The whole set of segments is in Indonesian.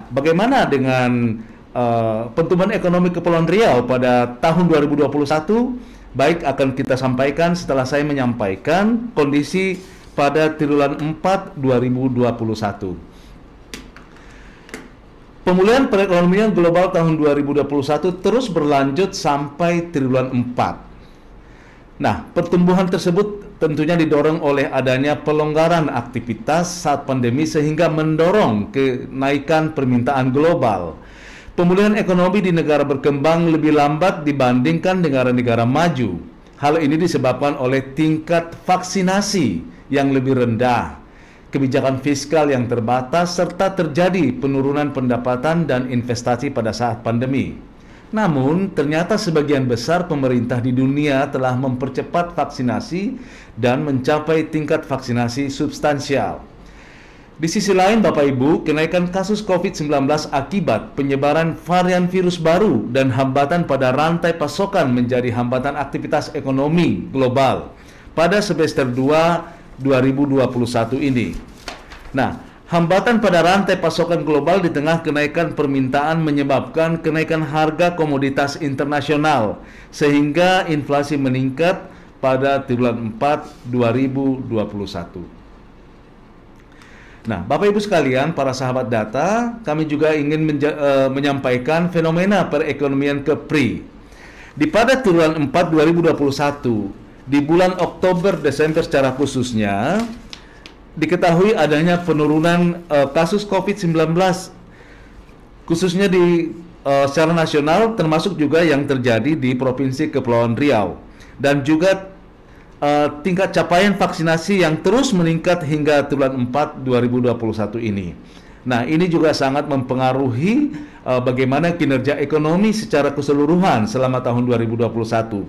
bagaimana dengan pertumbuhan ekonomi Kepulauan Riau pada tahun 2021? Baik, akan kita sampaikan setelah saya menyampaikan kondisi pada triwulan 4 2021. Pemulihan perekonomian global tahun 2021 terus berlanjut sampai triwulan 4. Nah, pertumbuhan tersebut tentunya didorong oleh adanya pelonggaran aktivitas saat pandemi sehingga mendorong kenaikan permintaan global. Pemulihan ekonomi di negara berkembang lebih lambat dibandingkan negara-negara maju. Hal ini disebabkan oleh tingkat vaksinasi yang lebih rendah, kebijakan fiskal yang terbatas, serta terjadi penurunan pendapatan dan investasi pada saat pandemi. Namun, ternyata sebagian besar pemerintah di dunia telah mempercepat vaksinasi dan mencapai tingkat vaksinasi substansial. Di sisi lain, Bapak Ibu, kenaikan kasus COVID-19 akibat penyebaran varian virus baru dan hambatan pada rantai pasokan menjadi hambatan aktivitas ekonomi global pada semester 2 2021 ini. Nah, hambatan pada rantai pasokan global di tengah kenaikan permintaan menyebabkan kenaikan harga komoditas internasional sehingga inflasi meningkat pada triwulan 4 2021. Nah, Bapak Ibu sekalian, para sahabat data, kami juga ingin menyampaikan fenomena perekonomian KEPRI. Di pada triwulan 4 2021, di bulan Oktober Desember secara khususnya, diketahui adanya penurunan kasus COVID-19 khususnya di secara nasional, termasuk juga yang terjadi di Provinsi Kepulauan Riau, dan juga tingkat capaian vaksinasi yang terus meningkat hingga triwulan 4 2021 ini. Nah, ini juga sangat mempengaruhi bagaimana kinerja ekonomi secara keseluruhan selama tahun 2021.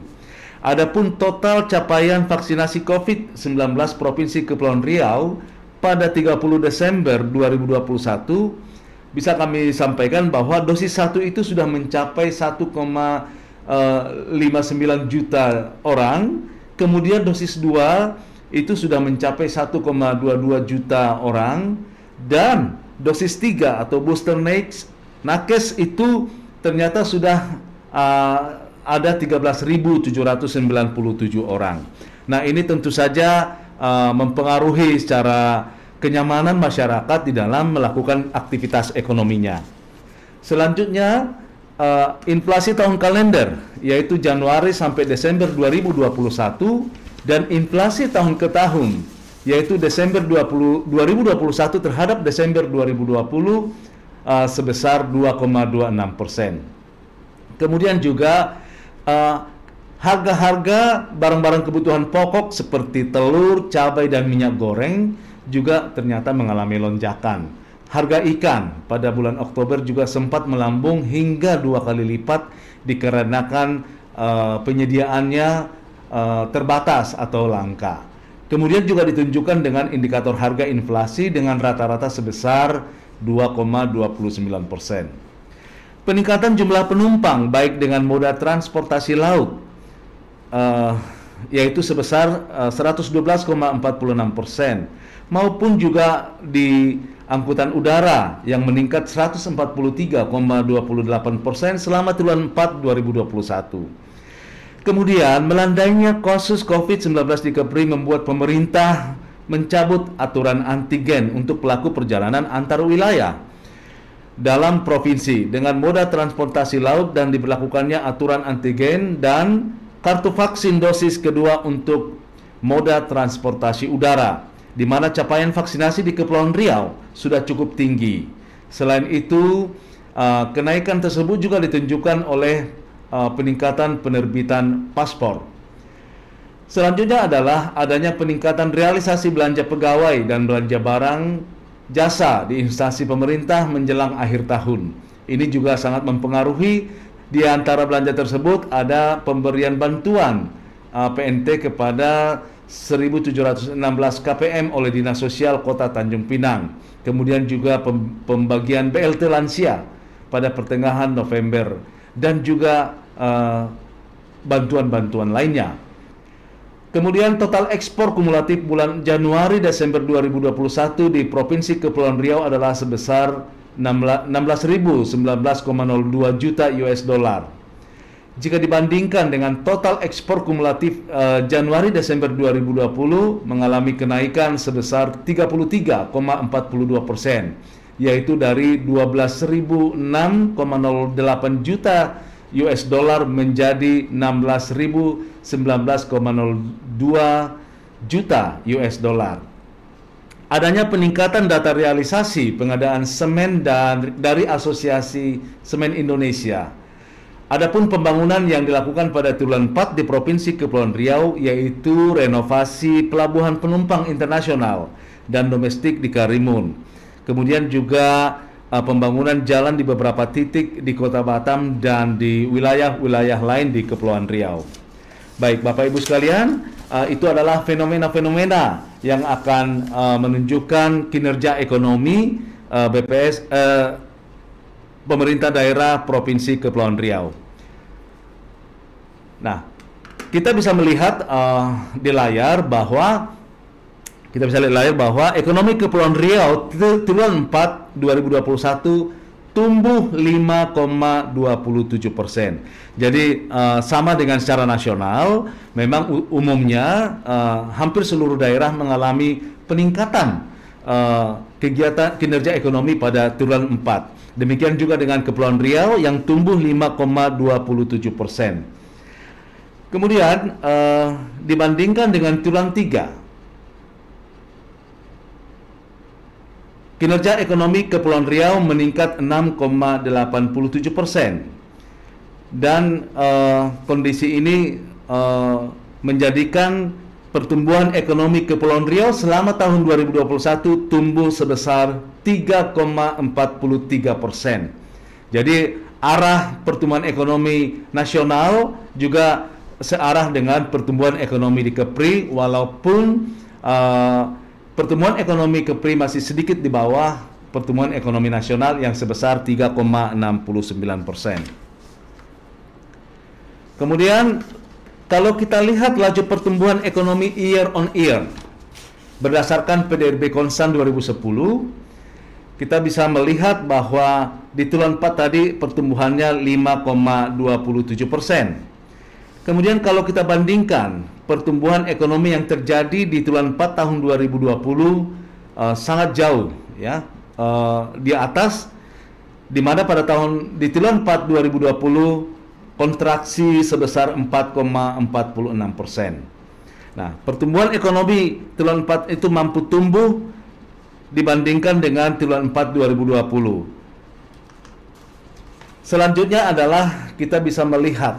Adapun total capaian vaksinasi COVID-19 Provinsi Kepulauan Riau pada 30 Desember 2021 bisa kami sampaikan bahwa dosis 1 itu sudah mencapai 1,59 juta orang. Kemudian dosis 2 itu sudah mencapai 1,22 juta orang, dan dosis 3 atau booster nakes itu ternyata sudah ada 13.797 orang. Nah, ini tentu saja mempengaruhi secara kenyamanan masyarakat di dalam melakukan aktivitas ekonominya. Selanjutnya, inflasi tahun kalender, yaitu Januari sampai Desember 2021, dan inflasi tahun ke tahun, yaitu Desember 2021 terhadap Desember 2020 sebesar 2,26%. Kemudian juga harga-harga barang-barang kebutuhan pokok seperti telur, cabai, dan minyak goreng juga ternyata mengalami lonjakan. Harga ikan pada bulan Oktober juga sempat melambung hingga 2 kali lipat dikarenakan penyediaannya terbatas atau langka. Kemudian juga ditunjukkan dengan indikator harga inflasi dengan rata-rata sebesar 2,29%. Peningkatan jumlah penumpang baik dengan moda transportasi laut yaitu sebesar 112,46%, maupun juga di angkutan udara yang meningkat 143,28% selama triwulan 4 2021. Kemudian, melandainya kasus COVID-19 di KEPRI membuat pemerintah mencabut aturan antigen untuk pelaku perjalanan antar wilayah dalam provinsi dengan moda transportasi laut, dan diberlakukannya aturan antigen dan kartu vaksin dosis kedua untuk moda transportasi udara, di mana capaian vaksinasi di Kepulauan Riau sudah cukup tinggi. Selain itu, kenaikan tersebut juga ditunjukkan oleh peningkatan penerbitan paspor. Selanjutnya adalah adanya peningkatan realisasi belanja pegawai dan belanja barang jasa di instansi pemerintah menjelang akhir tahun. Ini juga sangat mempengaruhi. Di antara belanja tersebut ada pemberian bantuan PNT kepada 1.716 KPM oleh Dinas Sosial Kota Tanjung Pinang. Kemudian juga pembagian BLT lansia pada pertengahan November, dan juga bantuan-bantuan lainnya. Kemudian total ekspor kumulatif bulan Januari-Desember 2021 di Provinsi Kepulauan Riau adalah sebesar 16.019,02 juta US dollar. Jika dibandingkan dengan total ekspor kumulatif Januari-Desember 2020 mengalami kenaikan sebesar 33,42%, yaitu dari 12.006,08 juta US dollar menjadi 16.019,02 juta US dollar. Adanya peningkatan data realisasi pengadaan semen dari Asosiasi Semen Indonesia. Adapun pembangunan yang dilakukan pada triwulan 4 di Provinsi Kepulauan Riau yaitu renovasi pelabuhan penumpang internasional dan domestik di Karimun. Kemudian juga pembangunan jalan di beberapa titik di Kota Batam dan di wilayah-wilayah lain di Kepulauan Riau. Baik, Bapak Ibu sekalian, itu adalah fenomena-fenomena yang akan menunjukkan kinerja ekonomi BPS pemerintah daerah Provinsi Kepulauan Riau. Nah, kita bisa melihat di layar bahwa ekonomi Kepulauan Riau triwulan 4 2021 tumbuh 5,27%. Jadi sama dengan secara nasional, memang umumnya hampir seluruh daerah mengalami peningkatan kegiatan kinerja ekonomi pada triwulan 4. Demikian juga dengan Kepulauan Riau yang tumbuh 5,27%. Kemudian dibandingkan dengan triwulan 3, kinerja ekonomi Kepulauan Riau meningkat 6,87%. Dan kondisi ini menjadikan pertumbuhan ekonomi Kepulauan Riau selama tahun 2021 tumbuh sebesar 3,43%. Jadi arah pertumbuhan ekonomi nasional juga searah dengan pertumbuhan ekonomi di Kepri, walaupun pertumbuhan ekonomi Kepri masih sedikit di bawah pertumbuhan ekonomi nasional yang sebesar 3,69%. Kemudian kalau kita lihat laju pertumbuhan ekonomi year on year berdasarkan PDRB Konsan 2010, kita bisa melihat bahwa di triwulan 4 tadi pertumbuhannya 5,27%. Kemudian kalau kita bandingkan pertumbuhan ekonomi yang terjadi di triwulan 4 tahun 2020 sangat jauh ya, di atas, di mana pada di triwulan 4 2020 kontraksi sebesar 4,46%. Nah, pertumbuhan ekonomi triwulan 4 itu mampu tumbuh dibandingkan dengan triwulan 4 2020. Selanjutnya adalah kita bisa melihat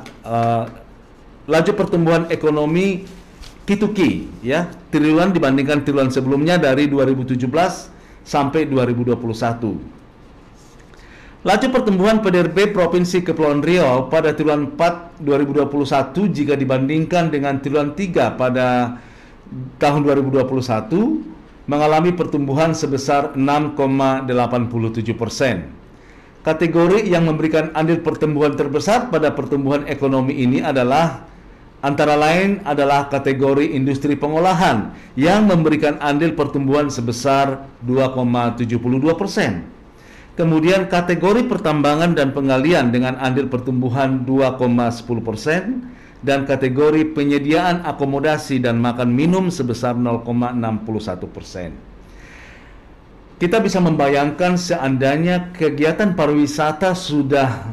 laju pertumbuhan ekonomi K2K ya, triwulan dibandingkan triwulan sebelumnya dari 2017 sampai 2021. Laju pertumbuhan PDRB Provinsi Kepulauan Riau pada triwulan 4 2021 jika dibandingkan dengan triwulan 3 pada tahun 2021 mengalami pertumbuhan sebesar 6,87%. Kategori yang memberikan andil pertumbuhan terbesar pada pertumbuhan ekonomi ini adalah antara lain adalah kategori industri pengolahan yang memberikan andil pertumbuhan sebesar 2,72%. Kemudian kategori pertambangan dan penggalian dengan andil pertumbuhan 2,10% dan kategori penyediaan akomodasi dan makan minum sebesar 0,61%. Kita bisa membayangkan seandainya kegiatan pariwisata sudah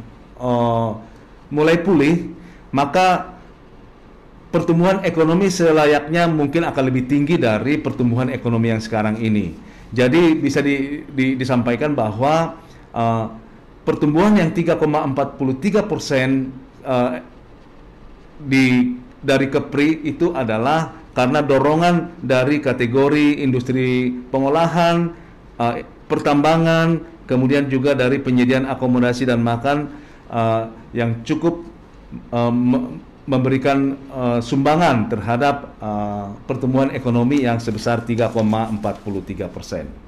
mulai pulih, maka pertumbuhan ekonomi selayaknya mungkin akan lebih tinggi dari pertumbuhan ekonomi yang sekarang ini. Jadi bisa disampaikan bahwa pertumbuhan yang 3,43% dari Kepri itu adalah karena dorongan dari kategori industri pengolahan, pertambangan, kemudian juga dari penyediaan akomodasi dan makan yang cukup memberikan sumbangan terhadap pertumbuhan ekonomi yang sebesar 3,43%.